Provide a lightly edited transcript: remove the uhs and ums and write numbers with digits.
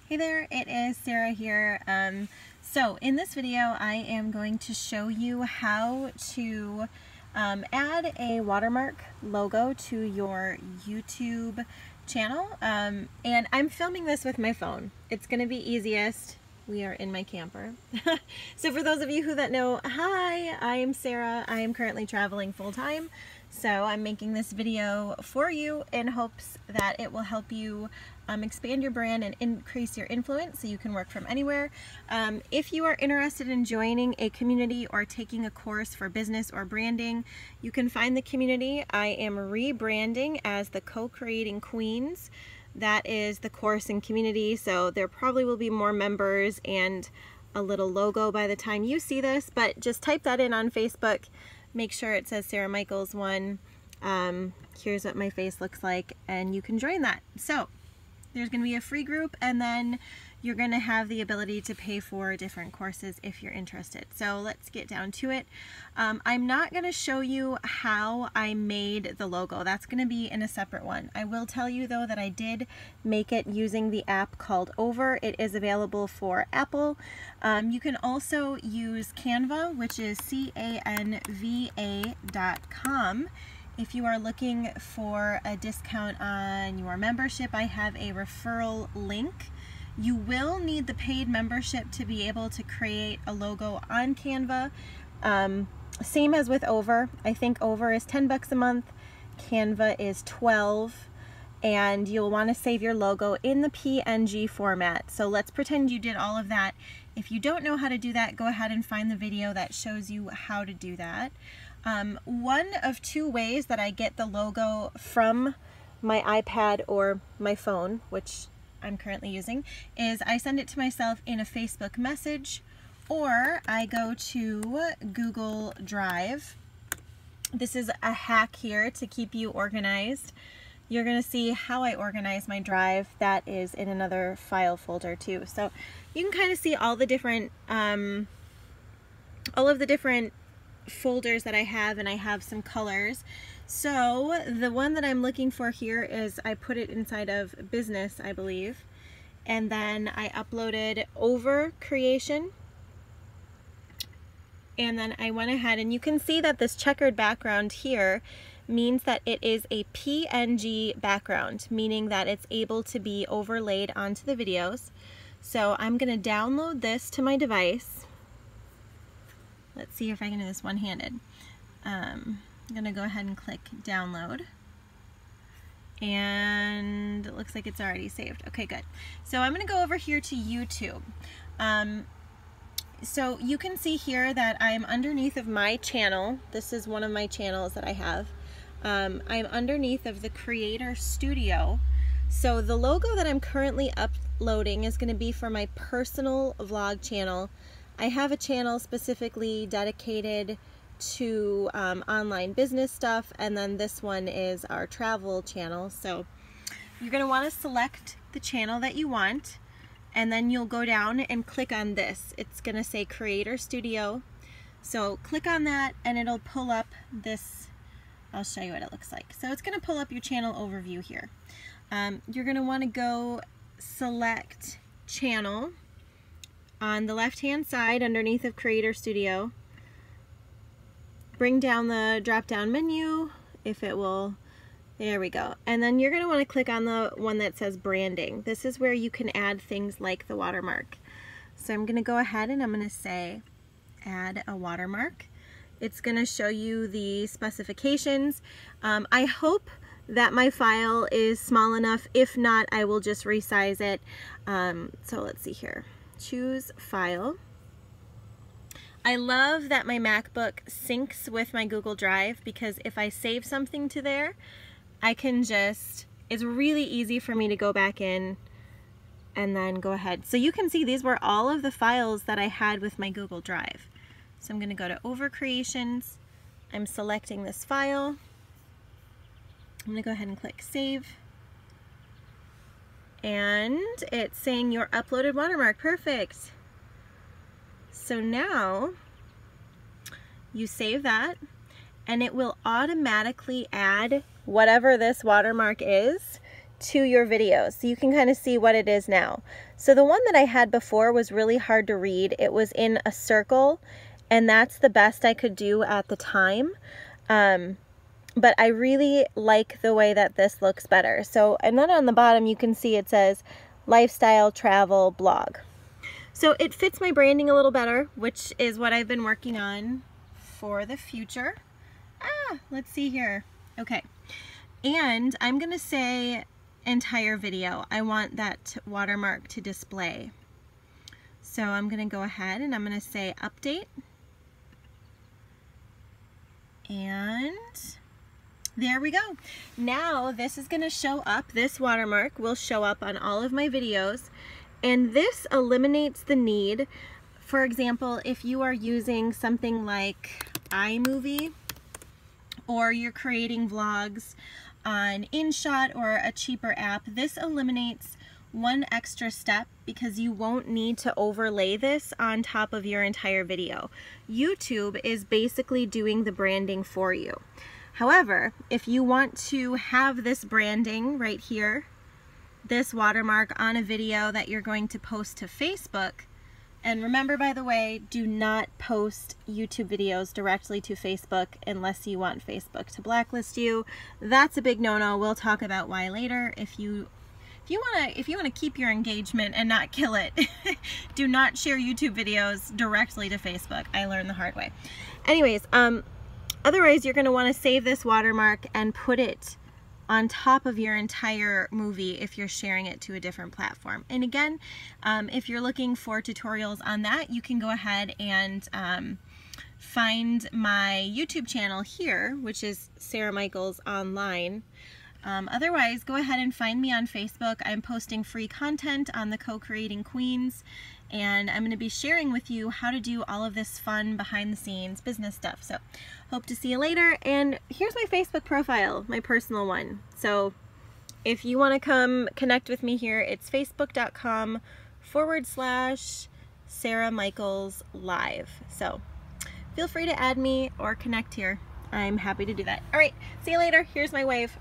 Hey there, it is Sarah here. So in this video I am going to show you how to add a watermark logo to your YouTube channel, and I'm filming this with my phone. It's going to be easiest. We are in my camper. So for those of you who know, hi, I am Sarah. I am currently traveling full-time, so I'm making this video for you in hopes that it will help you expand your brand and increase your influence so you can work from anywhere. If you are interested in joining a community or taking a course for business or branding, you can find the community. I am rebranding as the Co-Creating Queens. That is the course and community, so there probably will be more members and a little logo by the time you see this, but just type that in on Facebook. Make sure it says Sarah Michaels 1. Here's what my face looks like, and you can join that. So there's going to be a free group, and then you're going to have the ability to pay for different courses if you're interested. So let's get down to it. I'm not going to show you how I made the logo. That's going to be in a separate one. I will tell you though that I did make it using the app called Over. It is available for Apple. You can also use Canva, which is canva.com. If you are looking for a discount on your membership, I have a referral link. You will need the paid membership to be able to create a logo on Canva. Same as with Over. I think Over is 10 bucks a month, Canva is 12, and you'll want to save your logo in the PNG format. So let's pretend you did all of that. If you don't know how to do that, go ahead and find the video that shows you how to do that. One of two ways that I get the logo from my iPad or my phone, which I'm currently using, is I send it to myself in a Facebook message, or I go to Google Drive. This is a hack here to keep you organized. You're going to see how I organize my drive. That is in another file folder too. So you can kind of see all the different, all of the different folders that I have, and I have some colors. So the one that I'm looking for here is, I put it inside of business, I believe, and then I uploaded Over Creation, and then I went ahead, and you can see that this checkered background here means that it is a PNG background, meaning that it's able to be overlaid onto the videos. So I'm going to download this to my device. Let's see if I can do this one-handed. I'm going to go ahead and click download, and it looks like it's already saved. Okay, good. So I'm going to go over here to YouTube. So you can see here that I'm underneath of my channel. This is one of my channels that I have. I'm underneath of the Creator Studio. So the logo that I'm currently uploading is going to be for my personal vlog channel. I have a channel specifically dedicated to online business stuff, and then this one is our travel channel. So you're going to want to select the channel that you want, and then you'll go down and click on this. It's going to say Creator Studio. So click on that and it'll pull up this. I'll show you what it looks like. So it's going to pull up your channel overview here. You're going to want to go select channel on the left hand side underneath of Creator Studio. Bring down the drop down menu, if it will. There we go. And then you're going to want to click on the one that says branding. This is where you can add things like the watermark. So I'm going to go ahead and I'm going to say add a watermark. It's going to show you the specifications. I hope that my file is small enough. If not, I will just resize it. So let's see here. Choose file. I love that my MacBook syncs with my Google Drive, because if I save something to there, I can just, it's really easy for me to go back in and then go ahead. So you can see these were all of the files that I had with my Google Drive. So I'm going to go to Over Creations. I'm selecting this file. I'm going to go ahead and click Save. And it's saying your uploaded watermark. Perfect. So now you save that, and it will automatically add whatever this watermark is to your videos so you can kind of see what it is now. So the one that I had before was really hard to read. It was in a circle, and that's the best I could do at the time. But I really like the way that this looks better. So, and then on the bottom you can see it says lifestyle, travel, blog. So it fits my branding a little better, which is what I've been working on for the future. Let's see here. Okay. And I'm gonna say entire video. I want that watermark to display. So I'm gonna go ahead and I'm gonna say update. And there we go. Now this is gonna show up, this watermark will show up on all of my videos, and this eliminates the need, for example, if you are using something like iMovie, or you're creating vlogs on InShot or a cheaper app, this eliminates one extra step because you won't need to overlay this on top of your entire video. YouTube is basically doing the branding for you. However, if you want to have this branding right here, this watermark on a video that you're going to post to Facebook, and remember, by the way, do not post YouTube videos directly to Facebook unless you want Facebook to blacklist you. That's a big no-no. We'll talk about why later. If you want to keep your engagement and not kill it, do not share YouTube videos directly to Facebook. I learned the hard way. Anyways, otherwise you're going to want to save this watermark and put it on top of your entire movie if you're sharing it to a different platform. And again, if you're looking for tutorials on that, you can go ahead and find my YouTube channel here, which is Sarah Michaels Online. Otherwise, go ahead and find me on Facebook. I'm posting free content on the Co-Creating Queens, and I'm going to be sharing with you how to do all of this fun behind-the-scenes business stuff. So, hope to see you later. And here's my Facebook profile, my personal one. So, if you want to come connect with me here, it's facebook.com/Sarah Michaels Live. So, feel free to add me or connect here. I'm happy to do that. All right, see you later. Here's my wave.